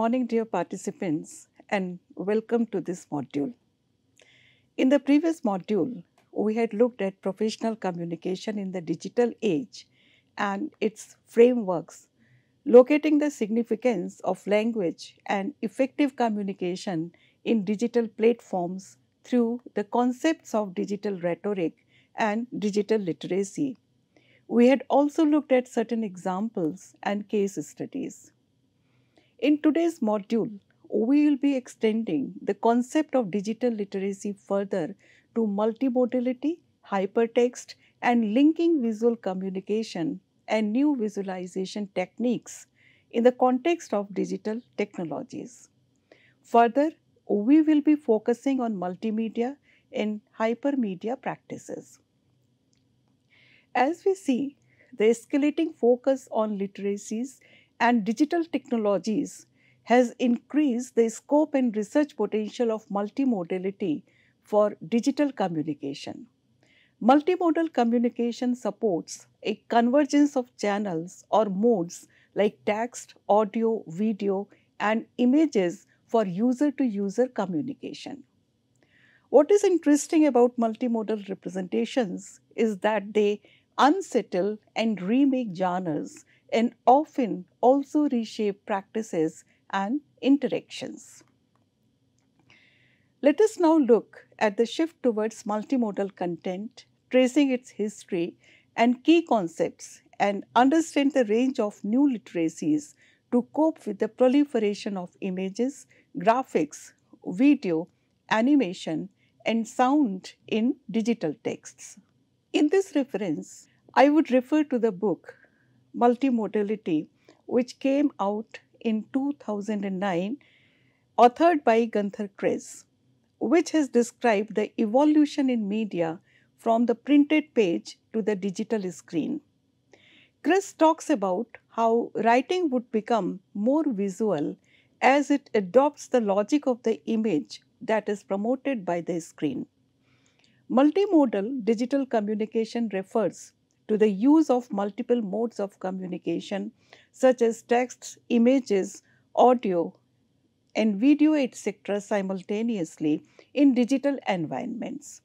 morning, dear participants, and welcome to this module. In the previous module, we had looked at professional communication in the digital age and its frameworks, locating the significance of language and effective communication in digital platforms through the concepts of digital rhetoric and digital literacy. We had also looked at certain examples and case studies. In today's module, we will be extending the concept of digital literacy further to multimodality, hypertext, and linking visual communication and new visualization techniques in the context of digital technologies. Further, we will be focusing on multimedia and hypermedia practices. As we see, the escalating focus on literacies and digital technologies has increased the scope and research potential of multimodality for digital communication. Multimodal communication supports a convergence of channels or modes like text, audio, video, and images for user-to-user communication. What is interesting about multimodal representations is that they unsettle and remake genres and often also reshape practices and interactions. Let us now look at the shift towards multimodal content, tracing its history and key concepts, and understand the range of new literacies to cope with the proliferation of images, graphics, video, animation, and sound in digital texts. In this reference, I would refer to the book Multimodality, which came out in 2009, authored by Gunther Kress, which has described the evolution in media from the printed page to the digital screen. Kress talks about how writing would become more visual as it adopts the logic of the image that is promoted by the screen. Multimodal digital communication refers to the use of multiple modes of communication such as text, images, audio, and video, etc. simultaneously in digital environments.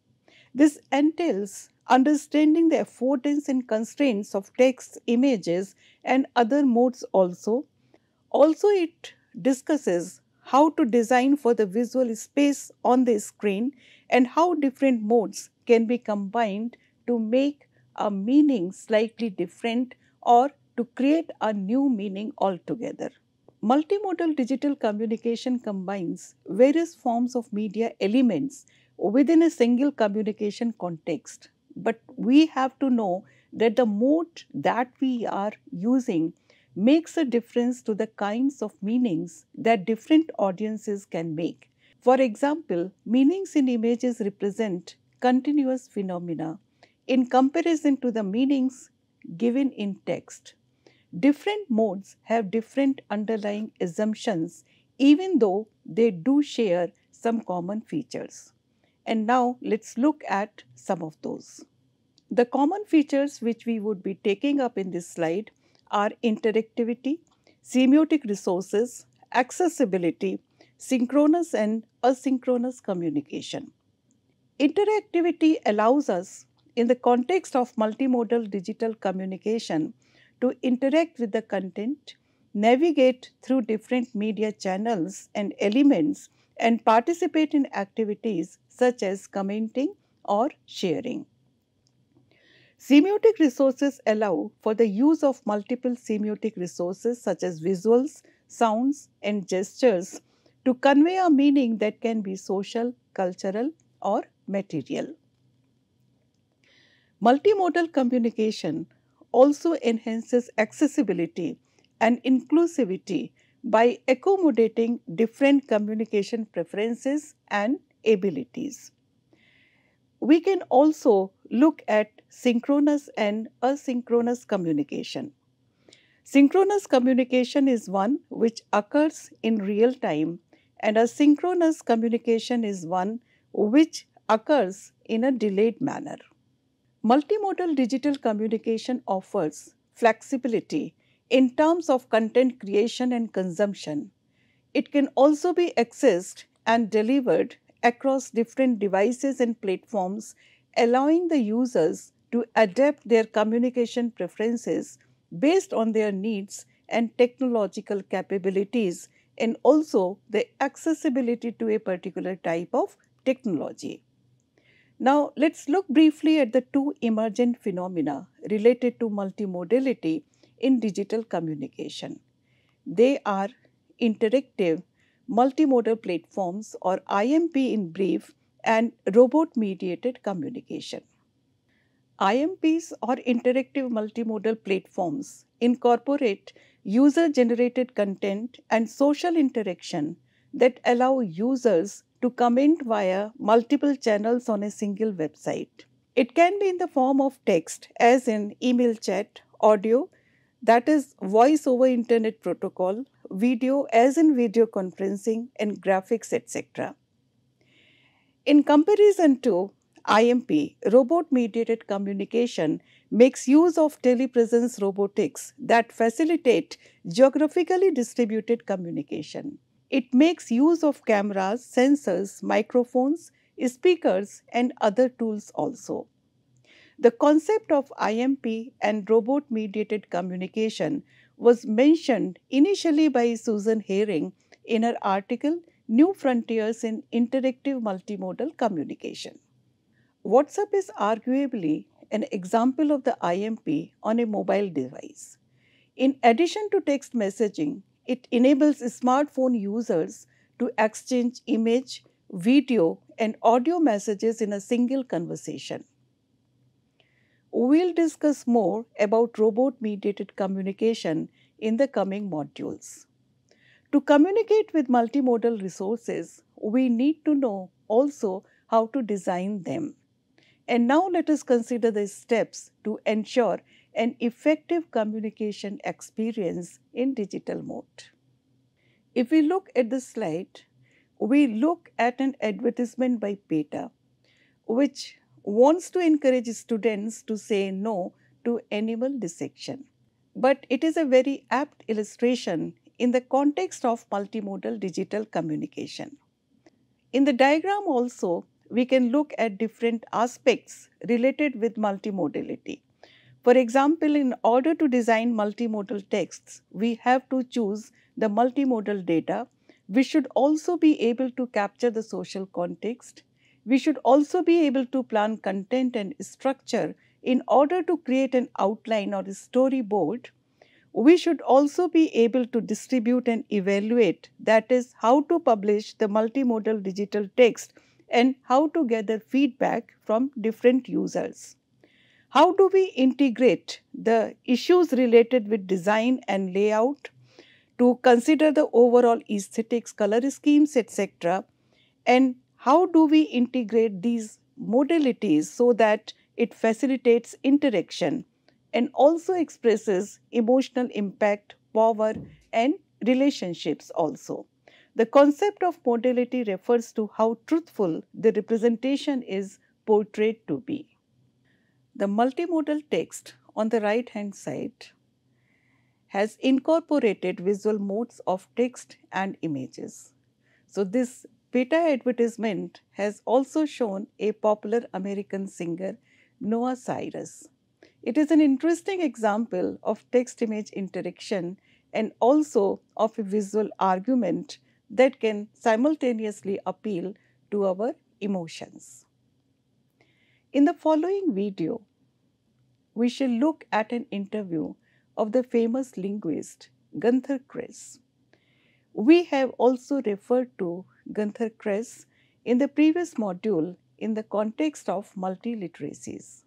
This entails understanding the affordance and constraints of text, images, and other modes also. Also, it discusses how to design for the visual space on the screen and how different modes can be combined to make a meaning slightly different or to create a new meaning altogether. Multimodal digital communication combines various forms of media elements within a single communication context. But we have to know that the mode that we are using makes a difference to the kinds of meanings that different audiences can make. For example, meanings in images represent continuous phenomena in comparison to the meanings given in text. Different modes have different underlying assumptions, even though they do share some common features. And now let's look at some of those. The common features which we would be taking up in this slide are interactivity, semiotic resources, accessibility, synchronous and asynchronous communication. Interactivity allows us, in the context of multimodal digital communication, to interact with the content, navigate through different media channels and elements, and participate in activities such as commenting or sharing. Semiotic resources allow for the use of multiple semiotic resources such as visuals, sounds, and gestures to convey a meaning that can be social, cultural, or material. Multimodal communication also enhances accessibility and inclusivity by accommodating different communication preferences and abilities. We can also look at synchronous and asynchronous communication. Synchronous communication is one which occurs in real time, and asynchronous communication is one which occurs in a delayed manner. Multimodal digital communication offers flexibility in terms of content creation and consumption. It can also be accessed and delivered across different devices and platforms, allowing the users to adapt their communication preferences based on their needs and technological capabilities, and also the accessibility to a particular type of technology. Now, let's look briefly at the two emergent phenomena related to multimodality in digital communication. They are interactive multimodal platforms, or IMP in brief, and robot mediated communication. IMPs, or interactive multimodal platforms, incorporate user generated content and social interaction that allow users to comment via multiple channels on a single website. It can be in the form of text, as in email chat, audio, that is voice over internet protocol, video, as in video conferencing, and graphics, etc. In comparison to IMP, robot mediated communication makes use of telepresence robotics that facilitate geographically distributed communication. It makes use of cameras, sensors, microphones, speakers, and other tools also. The concept of IMP and robot mediated communication was mentioned initially by Susan Herring in her article New Frontiers in Interactive Multimodal Communication. WhatsApp is arguably an example of the IMP on a mobile device. In addition to text messaging, it enables smartphone users to exchange image, video, and audio messages in a single conversation. We'll discuss more about robot mediated communication in the coming modules. To communicate with multimodal resources, we need to know also how to design them. And now let us consider the steps to ensure an effective communication experience in digital mode. If we look at the slide, we look at an advertisement by PETA, which wants to encourage students to say no to animal dissection. But it is a very apt illustration in the context of multimodal digital communication. In the diagram also, we can look at different aspects related with multimodality. For example, in order to design multimodal texts, we have to choose the multimodal data. We should also be able to capture the social context. We should also be able to plan content and structure in order to create an outline or a storyboard. We should also be able to distribute and evaluate, that is, how to publish the multimodal digital text and how to gather feedback from different users. How do we integrate the issues related with design and layout to consider the overall aesthetics, color schemes, etc.? And how do we integrate these modalities so that it facilitates interaction and also expresses emotional impact, power, and relationships also? The concept of modality refers to how truthful the representation is portrayed to be. The multimodal text on the right hand side has incorporated visual modes of text and images. So, this PETA advertisement has also shown a popular American singer, Noah Cyrus. It is an interesting example of text image interaction and also of a visual argument that can simultaneously appeal to our emotions. In the following video, we shall look at an interview of the famous linguist Gunther Kress. We have also referred to Gunther Kress in the previous module in the context of multiliteracies.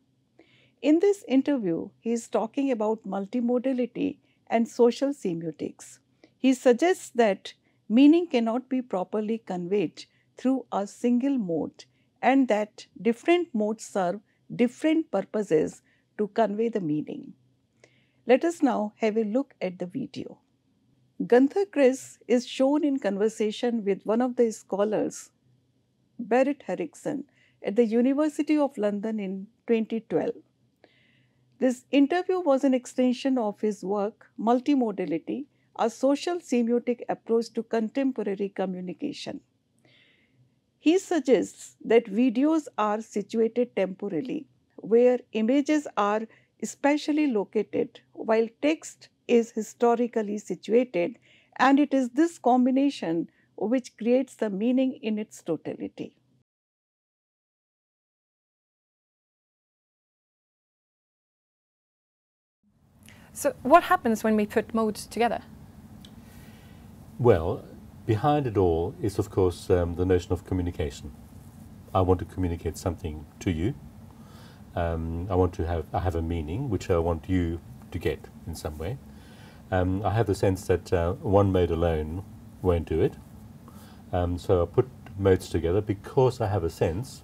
In this interview, he is talking about multimodality and social semiotics. He suggests that meaning cannot be properly conveyed through a single mode and that different modes serve different purposes to convey the meaning. Let us now have a look at the video. Gunther Kress is shown in conversation with one of the scholars, Berit Henriksen, at the University of London in 2012. This interview was an extension of his work, Multimodality, a social semiotic approach to contemporary communication. He suggests that videos are situated temporally, where images are spatially located, while text is historically situated, and it is this combination which creates the meaning in its totality. So what happens when we put modes together? Well, behind it all is, of course, the notion of communication. I want to communicate something to you. I have a meaning which I want you to get in some way. I have the sense that one mode alone won't do it. So I put modes together because I have a sense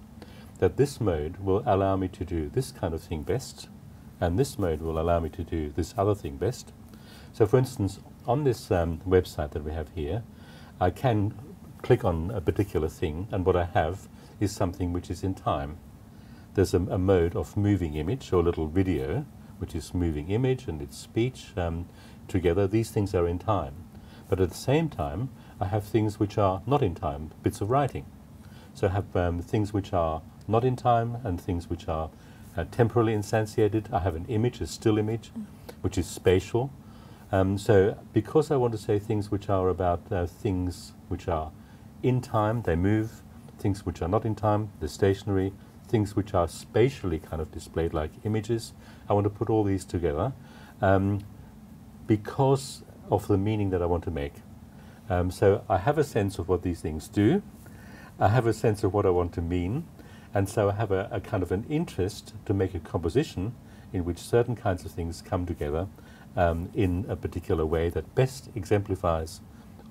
that this mode will allow me to do this kind of thing best, and this mode will allow me to do this other thing best. So for instance, on this website that we have here, I can click on a particular thing, and what I have is something which is in time. There's a mode of moving image or little video, which is moving image and its speech together. These things are in time. But at the same time, I have things which are not in time, bits of writing. So I have things which are not in time and things which are temporally instantiated. I have an image, a still image, which is spatial. So because I want to say things which are about things which are in time, they move, things which are not in time, they're stationary, things which are spatially kind of displayed like images, I want to put all these together because of the meaning that I want to make. So I have a sense of what these things do, I have a sense of what I want to mean, and so I have a kind of an interest to make a composition in which certain kinds of things come together in a particular way that best exemplifies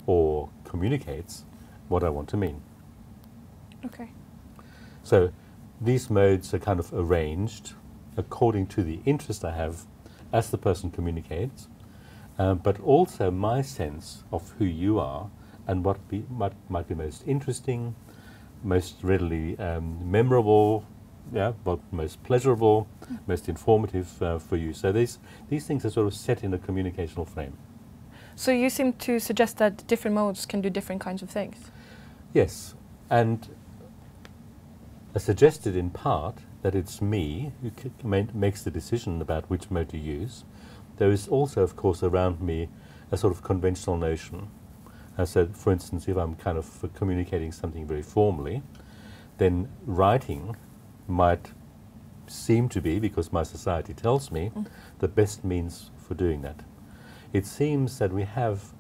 or communicates what I want to mean. Okay. So these modes are kind of arranged according to the interest I have as the person communicates, but also my sense of who you are and what might be most interesting, most readily memorable, but most pleasurable, most informative for you. So these things are sort of set in a communicational frame. So you seem to suggest that different modes can do different kinds of things. Yes, and I suggested in part that it's me who makes the decision about which mode to use. There is also, of course, around me a sort of conventional notion. So, for instance, if I'm kind of communicating something very formally, then writing might seem to be, because my society tells me, the best means for doing that. It seems that we have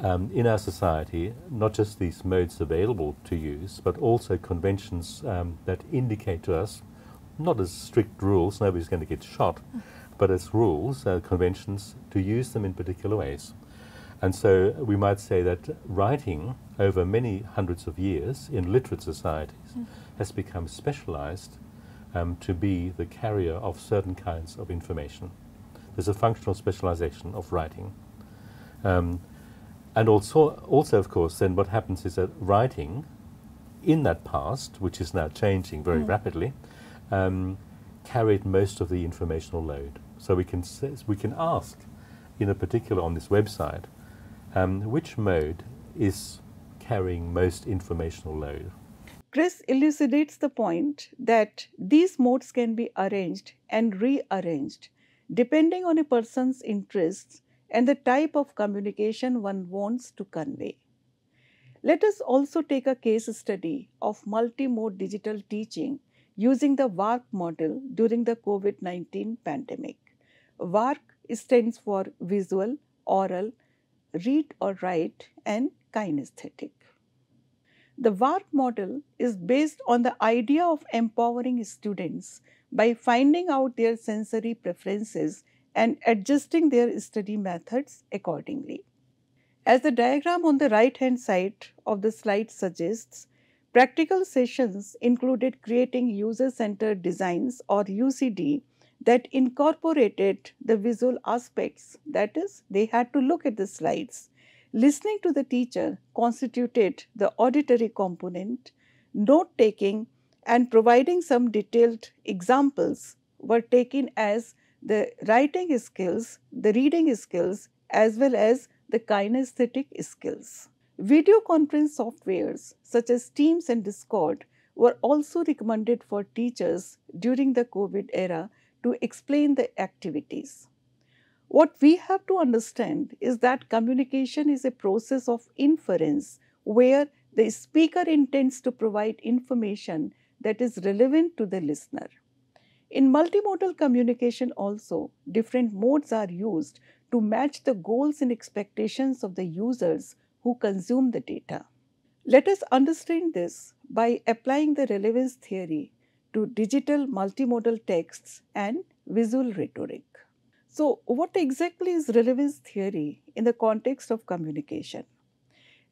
in our society not just these modes available to use, but also conventions that indicate to us, not as strict rules, nobody's going to get shot, but as rules, conventions, to use them in particular ways. And so we might say that writing over many hundreds of years in literate societies has become specialized to be the carrier of certain kinds of information. There's a functional specialization of writing. And also, of course, then what happens is that writing in that past, which is now changing very rapidly, carried most of the informational load. So we can ask, in particular on this website, which mode is carrying most informational load? Chris elucidates the point that these modes can be arranged and rearranged depending on a person's interests and the type of communication one wants to convey. Let us also take a case study of multi-mode digital teaching using the WARC model during the COVID-19 pandemic. WARC stands for visual, oral, read or write, and kinesthetic. The WARC model is based on the idea of empowering students by finding out their sensory preferences and adjusting their study methods accordingly. As the diagram on the right-hand side of the slide suggests, practical sessions included creating user-centered designs or UCD that incorporated the visual aspects, that is, they had to look at the slides. Listening to the teacher constituted the auditory component, note-taking and providing some detailed examples were taken as the writing skills, the reading skills, as well as the kinesthetic skills. Video conference softwares such as Teams and Discord were also recommended for teachers during the COVID era to explain the activities. What we have to understand is that communication is a process of inference where the speaker intends to provide information that is relevant to the listener. In multimodal communication also, different modes are used to match the goals and expectations of the users who consume the data. Let us understand this by applying the relevance theory to digital multimodal texts and visual rhetoric. So, what exactly is relevance theory in the context of communication?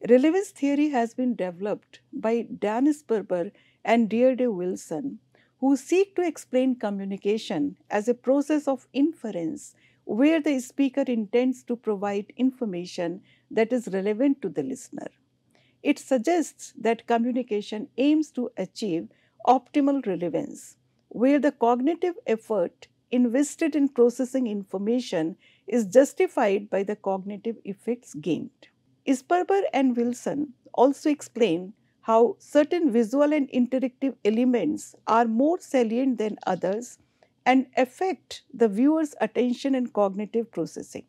Relevance theory has been developed by Dan Sperber and Deirdre Wilson, who seek to explain communication as a process of inference where the speaker intends to provide information that is relevant to the listener. It suggests that communication aims to achieve optimal relevance, where the cognitive effort invested in processing information is justified by the cognitive effects gained. Sperber and Wilson also explain how certain visual and interactive elements are more salient than others and affect the viewer's attention and cognitive processing.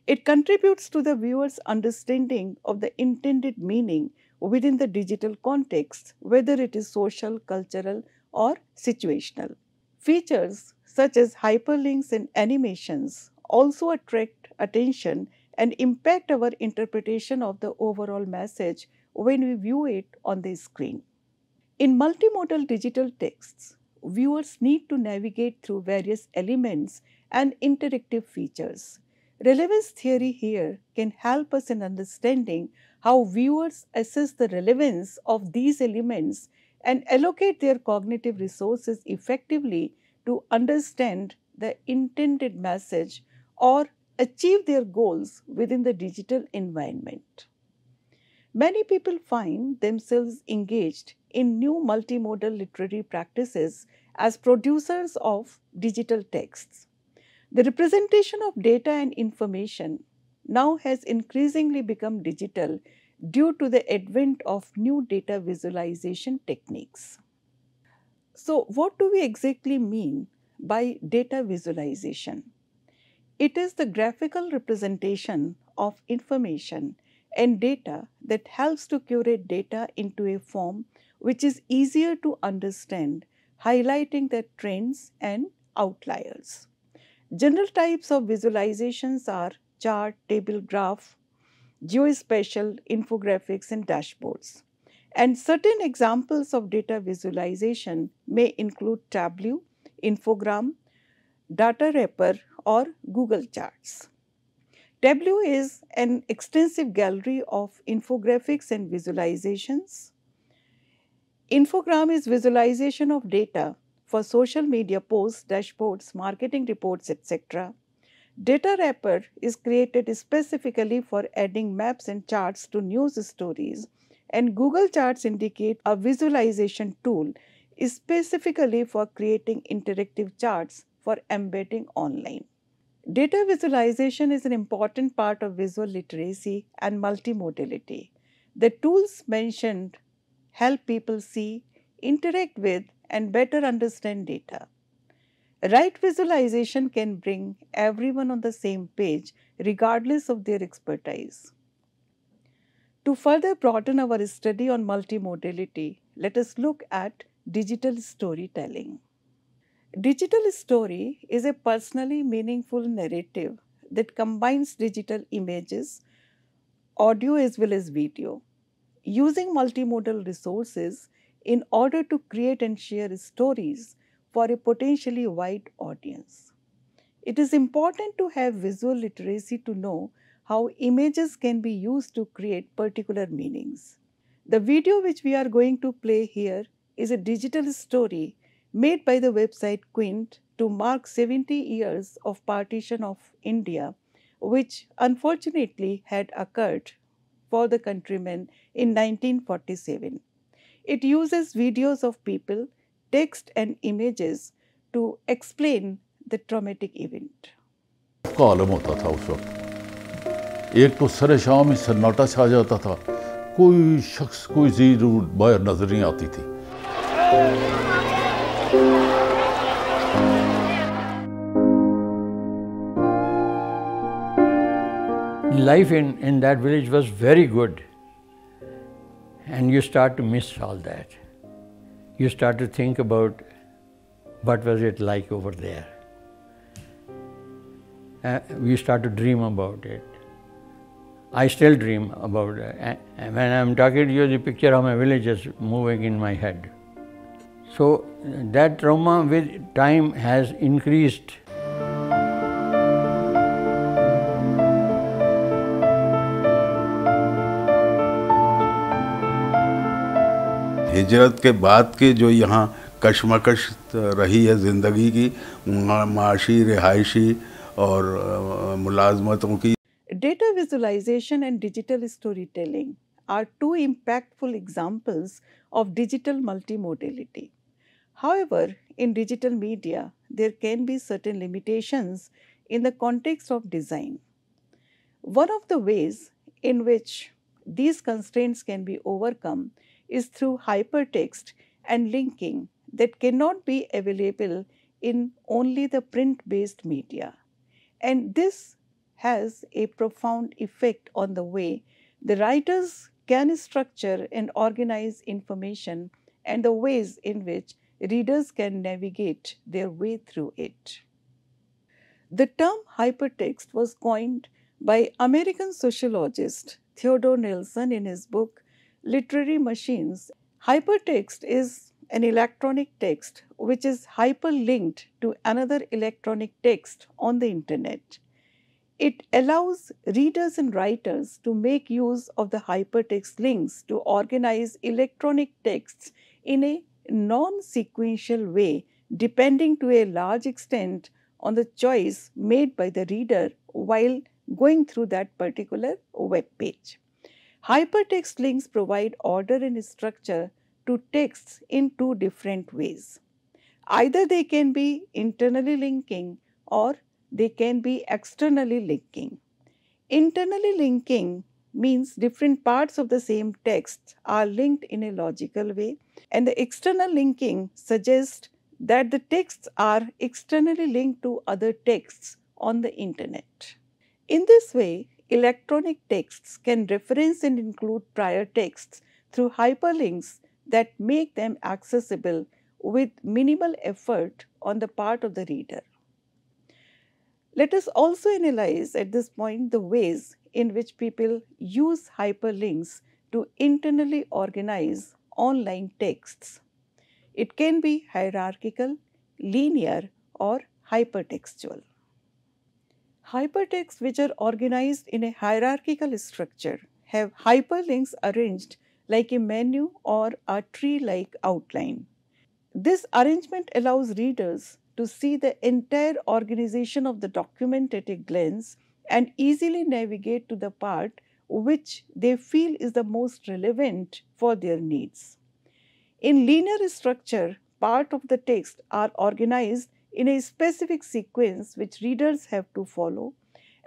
It contributes to the viewer's understanding of the intended meaning within the digital context, whether it is social, cultural, or situational. Features such as hyperlinks and animations also attract attention and impact our interpretation of the overall message when we view it on the screen. In multimodal digital texts, viewers need to navigate through various elements and interactive features. Relevance theory here can help us in understanding how viewers assess the relevance of these elements and allocate their cognitive resources effectively to understand the intended message or achieve their goals within the digital environment. Many people find themselves engaged in new multimodal literary practices as producers of digital texts. The representation of data and information now has increasingly become digital due to the advent of new data visualization techniques. So, what do we exactly mean by data visualization? It is the graphical representation of information and data that helps to curate data into a form which is easier to understand, highlighting the trends and outliers. General types of visualizations are chart, table, graph, geospatial, infographics, and dashboards. And certain examples of data visualization may include Tableau, Infogram, Data Wrapper, or Google Charts. Tableau is an extensive gallery of infographics and visualizations. Infogram is visualization of data for social media posts, dashboards, marketing reports, etc. Data Wrapper is created specifically for adding maps and charts to news stories, and Google Charts indicate a visualization tool specifically for creating interactive charts for embedding online. Data visualization is an important part of visual literacy and multimodality. The tools mentioned help people see, interact with, and better understand data. Right visualization can bring everyone on the same page regardless of their expertise. To further broaden our study on multimodality, let us look at digital storytelling. Digital story is a personally meaningful narrative that combines digital images, audio as well as video, using multimodal resources in order to create and share stories for a potentially wide audience. It is important to have visual literacy to know how images can be used to create particular meanings. The video which we are going to play here is a digital story made by the website Quint to mark 70 years of partition of India, which unfortunately had occurred for the countrymen in 1947. It uses videos of people, text and images to explain the traumatic event. قال مؤتة وشوك एक तो सरे शाम ही सन्नाटा छा जाता था, कोई शख्स कोई चीज बाहर नजर नहीं आती थी। Life in that village was very good, and you start to miss all that. You start to think about what was it like over there. You start to dream about it. I still dream about it. And when I'm talking to you, the picture of my village is moving in my head. So that trauma with time has increased. हिजरत के बाद के जो यहाँ कशमकश रही है ज़िंदगी की, माशी, रिहायशी और मुलाजमतों की। Data visualization and digital storytelling are two impactful examples of digital multimodality. However, in digital media, there can be certain limitations in the context of design. One of the ways in which these constraints can be overcome is through hypertext and linking that cannot be available in only the print-based media. And this has a profound effect on the way the writers can structure and organize information and the ways in which readers can navigate their way through it. The term hypertext was coined by American sociologist Theodore Nelson in his book Literary Machines. Hypertext is an electronic text which is hyperlinked to another electronic text on the internet. It allows readers and writers to make use of the hypertext links to organize electronic texts in a non-sequential way, depending to a large extent on the choice made by the reader while going through that particular web page. Hypertext links provide order and structure to texts in two different ways. Either they can be internally linking or they can be externally linking. Internally linking means different parts of the same text are linked in a logical way, and the external linking suggests that the texts are externally linked to other texts on the internet. In this way, electronic texts can reference and include prior texts through hyperlinks that make them accessible with minimal effort on the part of the reader. Let us also analyze at this point the ways in which people use hyperlinks to internally organize online texts. It can be hierarchical, linear, or hypertextual. Hypertexts which are organized in a hierarchical structure have hyperlinks arranged like a menu or a tree-like outline. This arrangement allows readers to see the entire organization of the document at a glance and easily navigate to the part which they feel is the most relevant for their needs. In linear structure, part of the text are organized in a specific sequence which readers have to follow,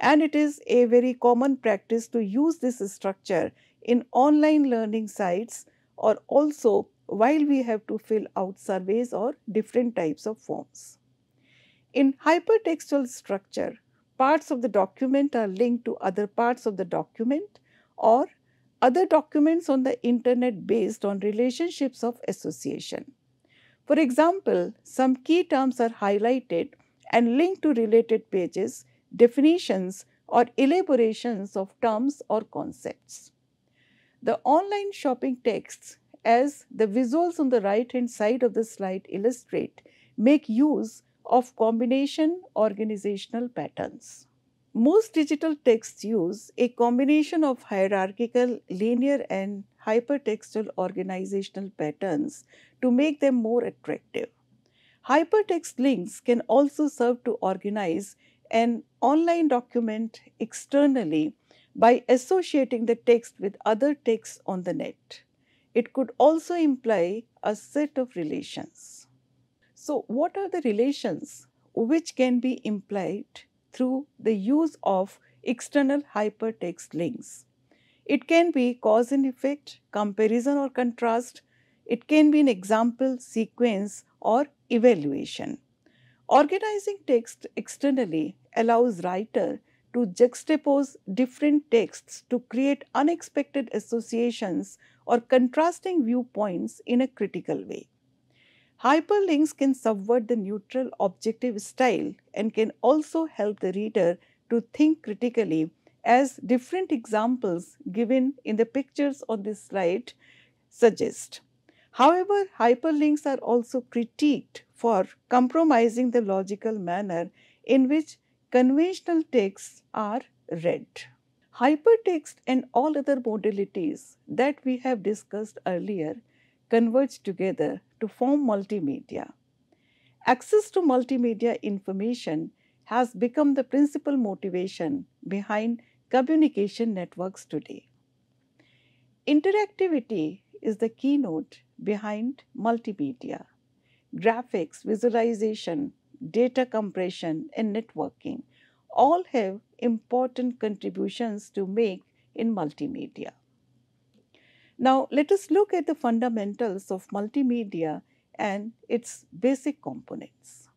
and it is a very common practice to use this structure in online learning sites or also while we have to fill out surveys or different types of forms. In hypertextual structure, parts of the document are linked to other parts of the document or other documents on the internet based on relationships of association. For example, some key terms are highlighted and linked to related pages, definitions, or elaborations of terms or concepts. The online shopping texts, as the visuals on the right-hand side of the slide illustrate, make use of combination organizational patterns. Most digital texts use a combination of hierarchical, linear, and hypertextual organizational patterns to make them more attractive. Hypertext links can also serve to organize an online document externally by associating the text with other texts on the net. It could also imply a set of relations. So, what are the relations which can be implied through the use of external hypertext links. It can be cause and effect, comparison or contrast. It can be an example, sequence, or evaluation. Organizing text externally allows writer to juxtapose different texts to create unexpected associations or contrasting viewpoints in a critical way. Hyperlinks can subvert the neutral objective style and can also help the reader to think critically, as different examples given in the pictures on this slide suggest. However, hyperlinks are also critiqued for compromising the logical manner in which conventional texts are read. Hypertext and all other modalities that we have discussed earlier converge together to form multimedia. Access to multimedia information has become the principal motivation behind communication networks today. Interactivity is the keynote behind multimedia. Graphics, visualization, data compression, and networking all have important contributions to make in multimedia. Now, let us look at the fundamentals of multimedia and its basic components.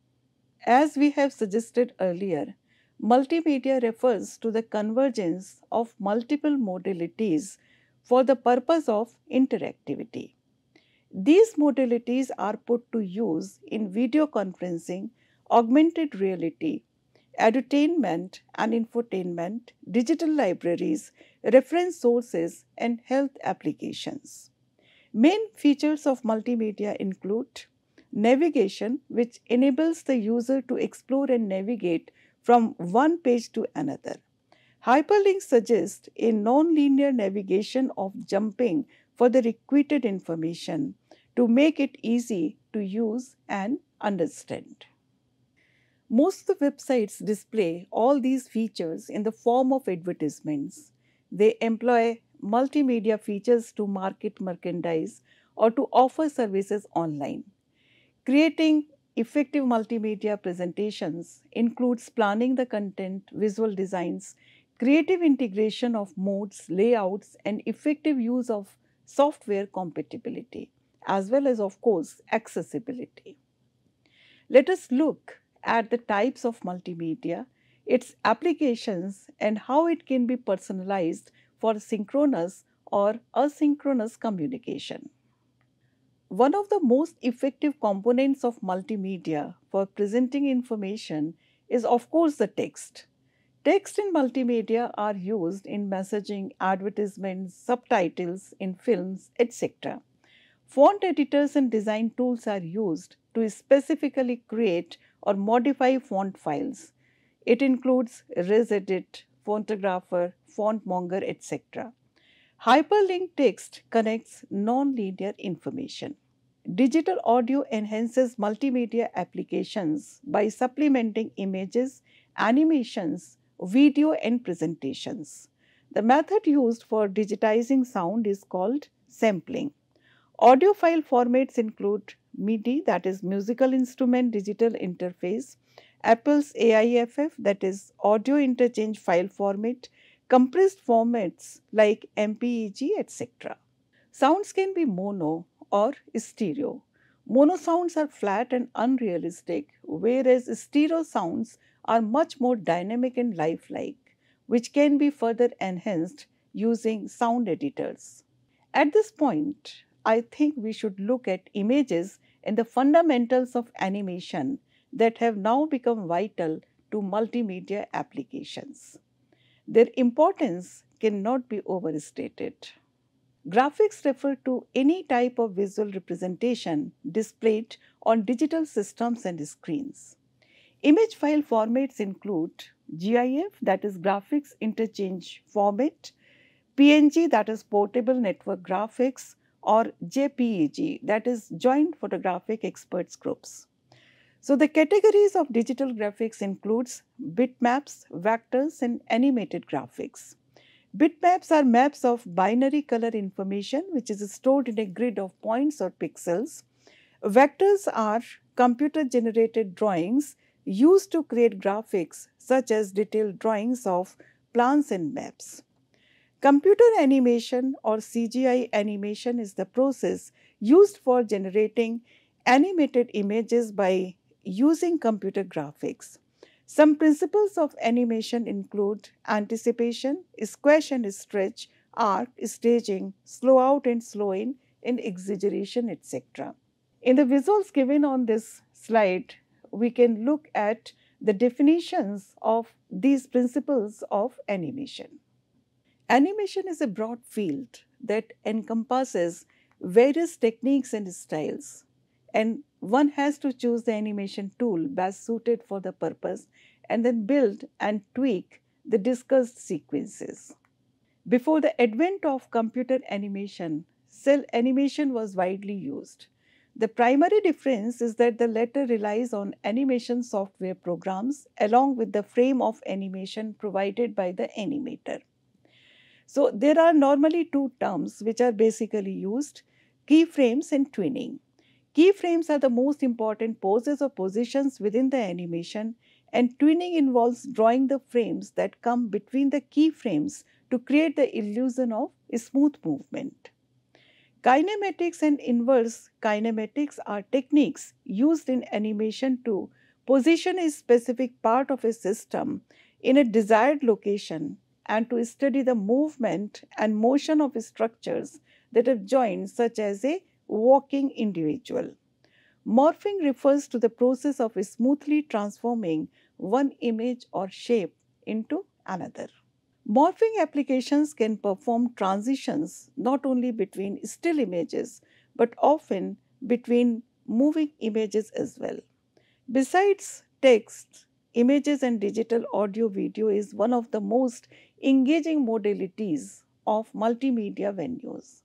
As we have suggested earlier, multimedia refers to the convergence of multiple modalities for the purpose of interactivity. These modalities are put to use in video conferencing, augmented reality, edutainment and infotainment, digital libraries, reference sources, and health applications. Main features of multimedia include navigation, which enables the user to explore and navigate from one page to another. Hyperlinks suggest a non-linear navigation of jumping for the requested information to make it easy to use and understand. Most of the websites display all these features in the form of advertisements. They employ multimedia features to market merchandise or to offer services online. Creating effective multimedia presentations includes planning the content, visual designs, creative integration of modes, layouts, and effective use of software compatibility, as well as, of course, accessibility. Let us look at the types of multimedia, its applications, and how it can be personalized for synchronous or asynchronous communication. One of the most effective components of multimedia for presenting information is, of course, the text. Text in multimedia are used in messaging, advertisements, subtitles in films, etc. Font editors and design tools are used to specifically create or modify font files. It includes ResEdit, Fontographer, FontMonger, etc. Hyperlink text connects non-linear information. Digital audio enhances multimedia applications by supplementing images, animations, video, and presentations. The method used for digitizing sound is called sampling. Audio file formats include MIDI, that is Musical Instrument Digital Interface, Apple's AIFF, that is Audio Interchange File Format, compressed formats like MPEG, etc. Sounds can be mono or stereo. Mono sounds are flat and unrealistic, whereas stereo sounds are much more dynamic and lifelike, which can be further enhanced using sound editors. At this point, I think we should look at images and the fundamentals of animation that have now become vital to multimedia applications. Their importance cannot be overstated. Graphics refer to any type of visual representation displayed on digital systems and screens. Image file formats include GIF, that is Graphics Interchange Format, PNG, that is Portable Network Graphics, or JPEG, that is Joint Photographic Experts Groups. So, the categories of digital graphics includes bitmaps, vectors, and animated graphics. Bitmaps are maps of binary color information which is stored in a grid of points or pixels. Vectors are computer generated drawings used to create graphics such as detailed drawings of plans and maps. Computer animation or CGI animation is the process used for generating animated images by using computer graphics. Some principles of animation include anticipation, squash and stretch, arc, staging, slow out and slow in, and exaggeration, etc. In the visuals given on this slide, we can look at the definitions of these principles of animation. Animation is a broad field that encompasses various techniques and styles, and one has to choose the animation tool best suited for the purpose and then build and tweak the discussed sequences. Before the advent of computer animation, cell animation was widely used. The primary difference is that the latter relies on animation software programs along with the frame of animation provided by the animator. So, there are normally two terms which are basically used: keyframes and twinning. Keyframes are the most important poses or positions within the animation, and twinning involves drawing the frames that come between the keyframes to create the illusion of smooth movement. Kinematics and inverse kinematics are techniques used in animation to position a specific part of a system in a desired location and to study the movement and motion of structures that have joined, such as a walking individual. Morphing refers to the process of smoothly transforming one image or shape into another. Morphing applications can perform transitions not only between still images but often between moving images as well. Besides text, images and digital audio video is one of the most engaging modalities of multimedia venues.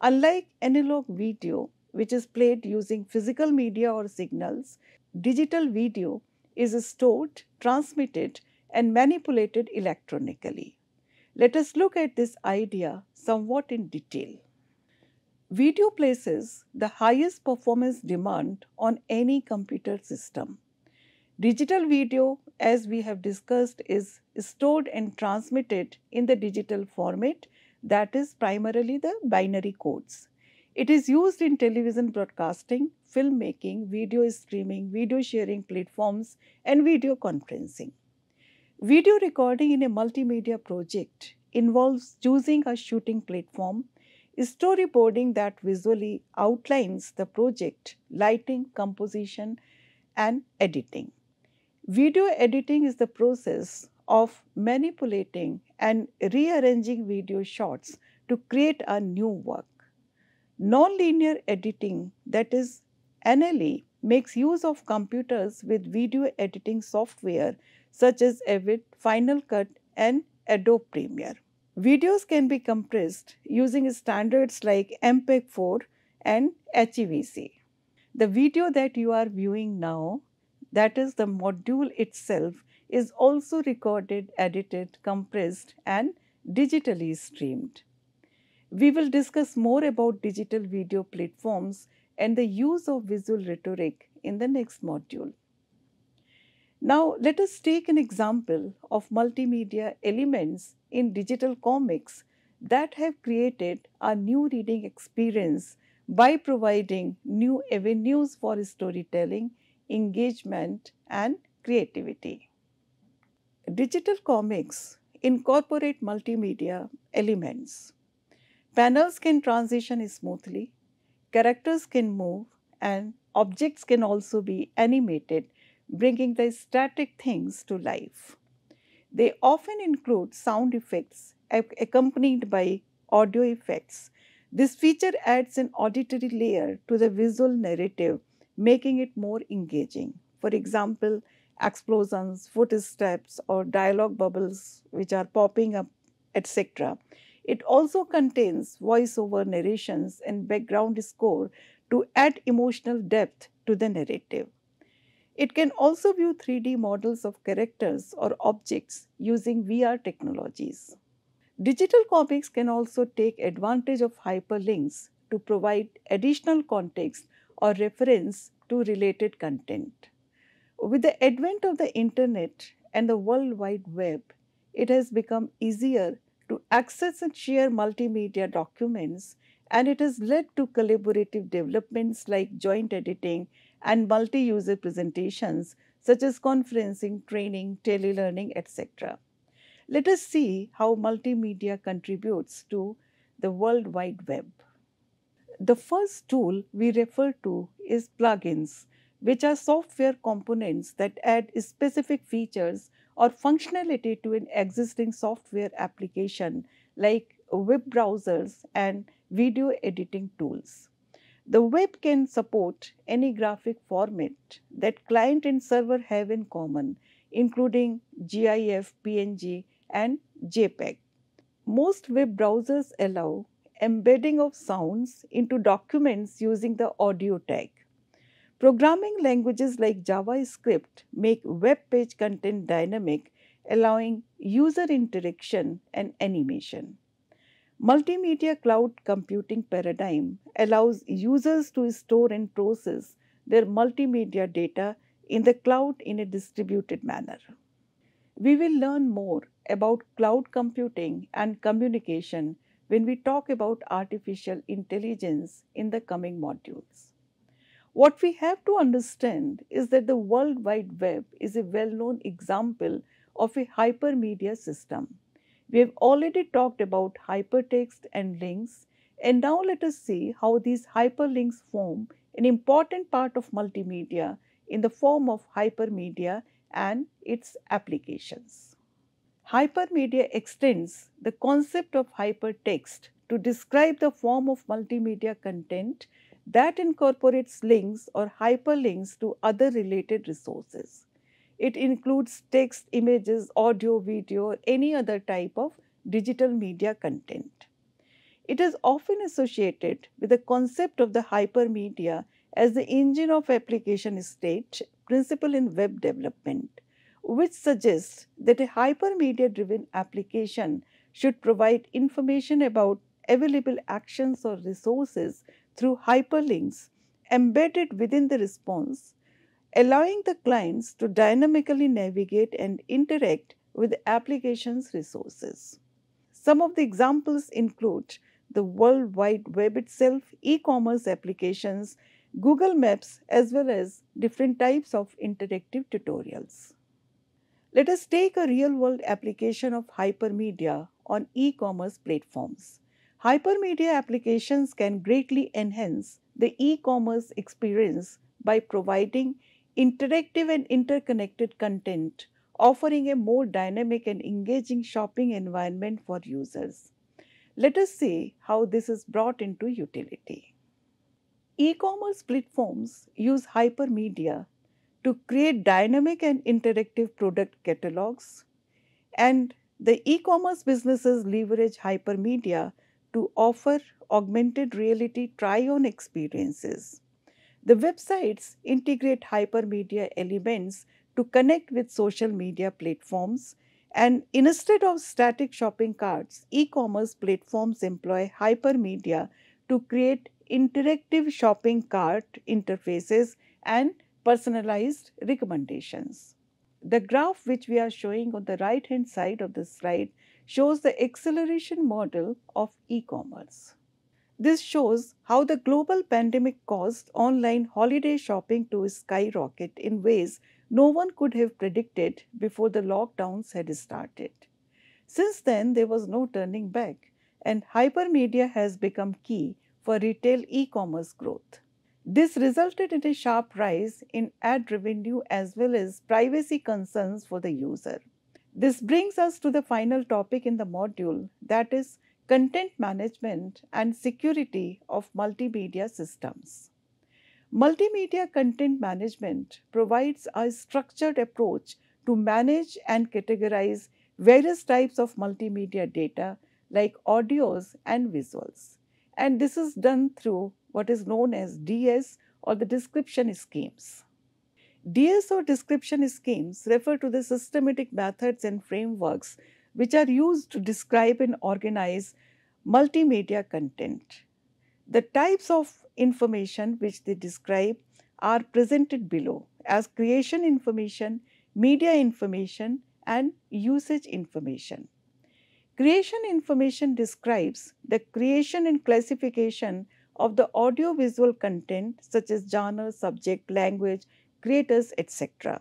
Unlike analog video, which is played using physical media or signals, digital video is stored, transmitted, and manipulated electronically. Let us look at this idea somewhat in detail. Video places the highest performance demand on any computer system. Digital video, as we have discussed, is stored and transmitted in the digital format, that is primarily the binary codes. It is used in television broadcasting, filmmaking, video streaming, video sharing platforms, and video conferencing. Video recording in a multimedia project involves choosing a shooting platform, storyboarding that visually outlines the project, lighting, composition, and editing. Video editing is the process of manipulating and rearranging video shots to create a new work. Nonlinear editing, that is NLE, makes use of computers with video editing software such as Avid, Final Cut, and Adobe Premiere. Videos can be compressed using standards like MPEG-4 and HEVC. The video that you are viewing now, that is the module itself, is also recorded, edited, compressed, and digitally streamed. We will discuss more about digital video platforms and the use of visual rhetoric in the next module. Now, let us take an example of multimedia elements in digital comics that have created a new reading experience by providing new avenues for storytelling, engagement, and creativity. Digital comics incorporate multimedia elements. Panels can transition smoothly, characters can move, and objects can also be animated, bringing the static things to life. They often include sound effects accompanied by audio effects. This feature adds an auditory layer to the visual narrative, making it more engaging. For example, explosions, footsteps, or dialogue bubbles which are popping up, etc. It also contains voiceover narrations and background score to add emotional depth to the narrative. It can also view 3D models of characters or objects using VR technologies. Digital comics can also take advantage of hyperlinks to provide additional context or reference to related content. With the advent of the internet and the World Wide Web, it has become easier to access and share multimedia documents, and it has led to collaborative developments like joint editing and multi-user presentations such as conferencing, training, telelearning, etc. Let us see how multimedia contributes to the World Wide Web. The first tool we refer to is plugins, which are software components that add specific features or functionality to an existing software application like web browsers and video editing tools. The web can support any graphic format that client and server have in common, including GIF, PNG, and JPEG. Most web browsers allow embedding of sounds into documents using the audio tag. Programming languages like JavaScript make web page content dynamic, allowing user interaction and animation. Multimedia cloud computing paradigm allows users to store and process their multimedia data in the cloud in a distributed manner. We will learn more about cloud computing and communication when we talk about artificial intelligence in the coming modules. What we have to understand is that the World Wide Web is a well-known example of a hypermedia system. We have already talked about hypertext and links, and now let us see how these hyperlinks form an important part of multimedia in the form of hypermedia and its applications. Hypermedia extends the concept of hypertext to describe the form of multimedia content that incorporates links or hyperlinks to other related resources. It includes text, images, audio, video, or any other type of digital media content. It is often associated with the concept of the hypermedia as the engine of application state principle in web development, which suggests that a hypermedia driven application should provide information about available actions or resources through hyperlinks embedded within the response, allowing the clients to dynamically navigate and interact with the application's resources. Some of the examples include the World Wide Web itself, e-commerce applications, Google Maps, as well as different types of interactive tutorials. Let us take a real-world application of hypermedia on e-commerce platforms. Hypermedia applications can greatly enhance the e-commerce experience by providing interactive and interconnected content, offering a more dynamic and engaging shopping environment for users. Let us see how this is brought into utility. E-commerce platforms use hypermedia to create dynamic and interactive product catalogs, and the e-commerce businesses leverage hypermedia to offer augmented reality try-on experiences. The websites integrate hypermedia elements to connect with social media platforms, and instead of static shopping carts, e-commerce platforms employ hypermedia to create interactive shopping cart interfaces and personalized recommendations. The graph which we are showing on the right hand side of the slide shows the acceleration model of e-commerce. This shows how the global pandemic caused online holiday shopping to skyrocket in ways no one could have predicted before the lockdowns had started. Since then, there was no turning back, and hypermedia has become key for retail e-commerce growth. This resulted in a sharp rise in ad revenue as well as privacy concerns for the user. This brings us to the final topic in the module, that is content management and security of multimedia systems. Multimedia content management provides a structured approach to manage and categorize various types of multimedia data like audios and visuals. And this is done through what is known as DS or the description schemes. DS or description schemes refer to the systematic methods and frameworks which are used to describe and organize multimedia content. The types of information which they describe are presented below as creation information, media information, and usage information. Creation information describes the creation and classification of the audiovisual content such as genre, subject, language, creators, etc.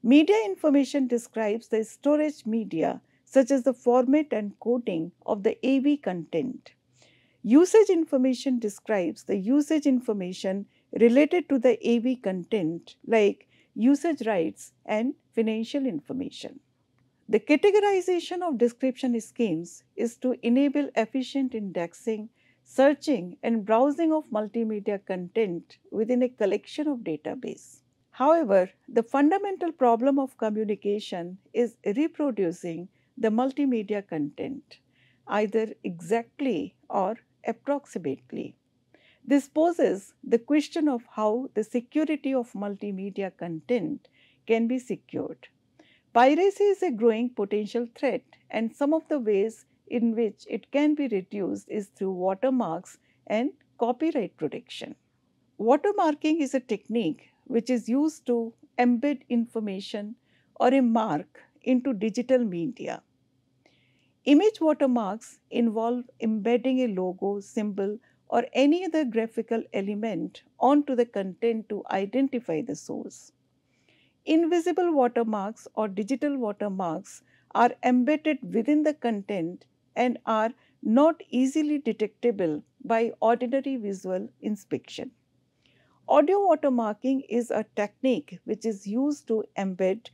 Media information describes the storage media such as the format and coding of the AV content. Usage information describes the usage information related to the AV content like usage rights and financial information. The categorization of description schemes is to enable efficient indexing, searching and browsing of multimedia content within a collection of database. However, the fundamental problem of communication is reproducing the multimedia content, either exactly or approximately. This poses the question of how the security of multimedia content can be secured. Piracy is a growing potential threat, and some of the ways in which it can be reduced is through watermarks and copyright protection. Watermarking is a technique which is used to embed information or a mark into digital media. Image watermarks involve embedding a logo, symbol, or any other graphical element onto the content to identify the source. Invisible watermarks or digital watermarks are embedded within the content and are not easily detectable by ordinary visual inspection. Audio watermarking is a technique which is used to embed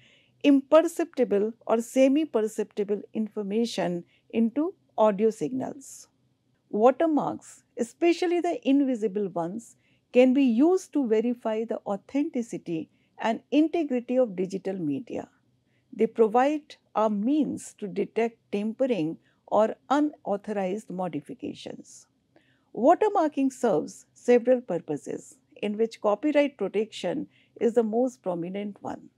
imperceptible or semi-perceptible information into audio signals. Watermarks, especially the invisible ones, can be used to verify the authenticity and integrity of digital media. They provide a means to detect tampering or unauthorized modifications. Watermarking serves several purposes, in which copyright protection is the most prominent one.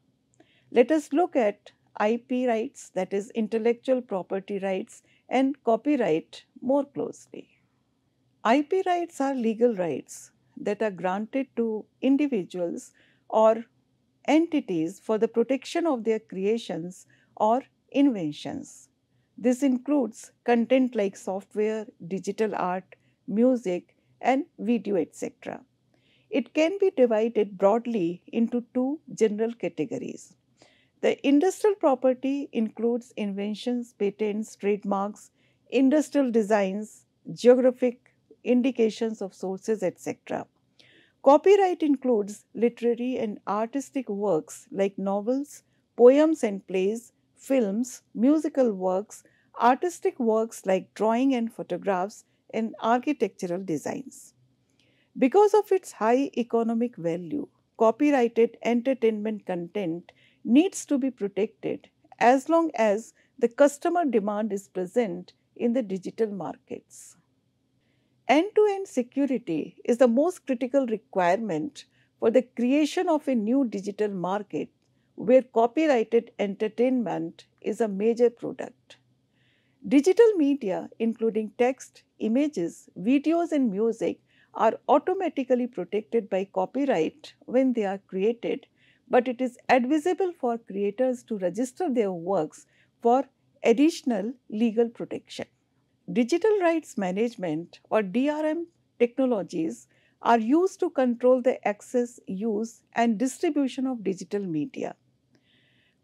Let us look at IP rights, that is, intellectual property rights, and copyright more closely. IP rights are legal rights that are granted to individuals or entities for the protection of their creations or inventions. This includes content like software, digital art, music, and video, etc. It can be divided broadly into two general categories. The industrial property includes inventions, patents, trademarks, industrial designs, geographic indications of sources, etc. Copyright includes literary and artistic works like novels, poems and plays, films, musical works, artistic works like drawing and photographs, and architectural designs. Because of its high economic value, copyrighted entertainment content needs to be protected as long as the customer demand is present in the digital markets. End-to-end security is the most critical requirement for the creation of a new digital market where copyrighted entertainment is a major product. Digital media, including text, images, videos, and music, are automatically protected by copyright when they are created, but it is advisable for creators to register their works for additional legal protection. Digital rights management or DRM technologies are used to control the access, use, and distribution of digital media.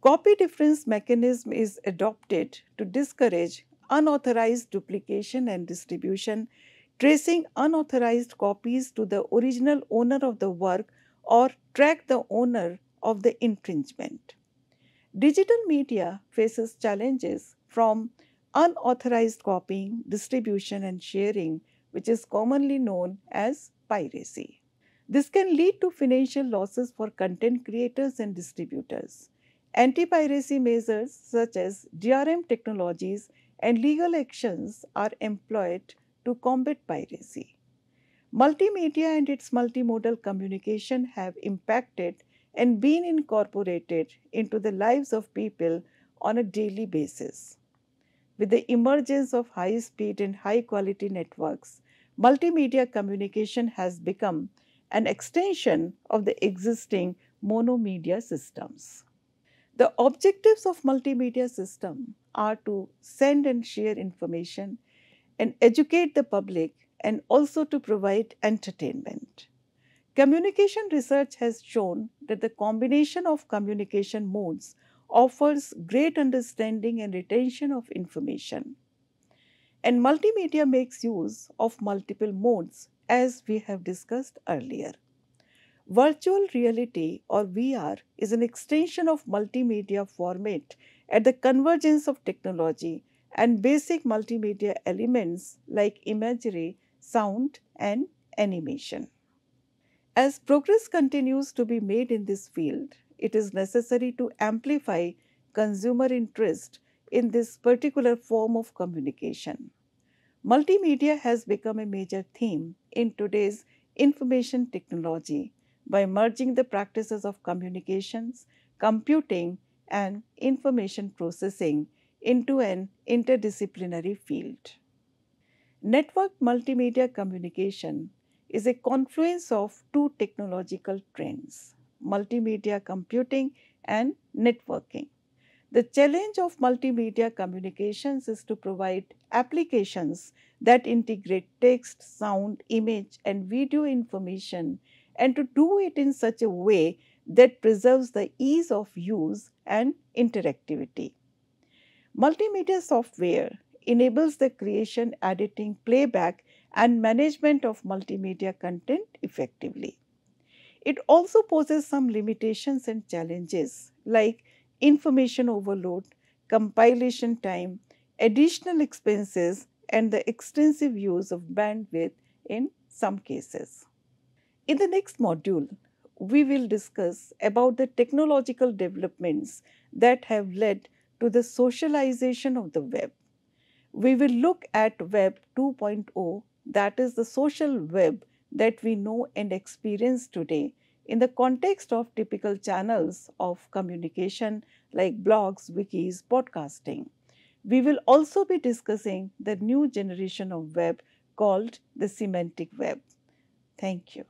Copy difference mechanism is adopted to discourage unauthorized duplication and distribution, tracing unauthorized copies to the original owner of the work or track the owner of the infringement. Digital media faces challenges from unauthorized copying, distribution, and sharing, which is commonly known as piracy. This can lead to financial losses for content creators and distributors. Anti-piracy measures such as DRM technologies and legal actions are employed to combat piracy. Multimedia and its multimodal communication have impacted and been incorporated into the lives of people on a daily basis. With the emergence of high-speed and high-quality networks, multimedia communication has become an extension of the existing monomedia systems. The objectives of multimedia system are to send and share information and educate the public and also to provide entertainment. Communication research has shown that the combination of communication modes offers great understanding and retention of information. And multimedia makes use of multiple modes as we have discussed earlier. Virtual reality or VR is an extension of multimedia format at the convergence of technology and basic multimedia elements like imagery, sound, and animation. As progress continues to be made in this field, it is necessary to amplify consumer interest in this particular form of communication. Multimedia has become a major theme in today's information technology by merging the practices of communications, computing, and information processing into an interdisciplinary field. Network multimedia communication is a confluence of two technological trends, multimedia computing and networking. The challenge of multimedia communications is to provide applications that integrate text, sound, image, and video information, and to do it in such a way that preserves the ease of use and interactivity. Multimedia software enables the creation, editing, playback, and management of multimedia content effectively. It also poses some limitations and challenges like information overload, compilation time, additional expenses, and the extensive use of bandwidth in some cases. In the next module, we will discuss about the technological developments that have led to the socialization of the web. We will look at Web 2.0, that is the social web that we know and experience today in the context of typical channels of communication like blogs, wikis, podcasting. We will also be discussing the new generation of web called the semantic web. Thank you.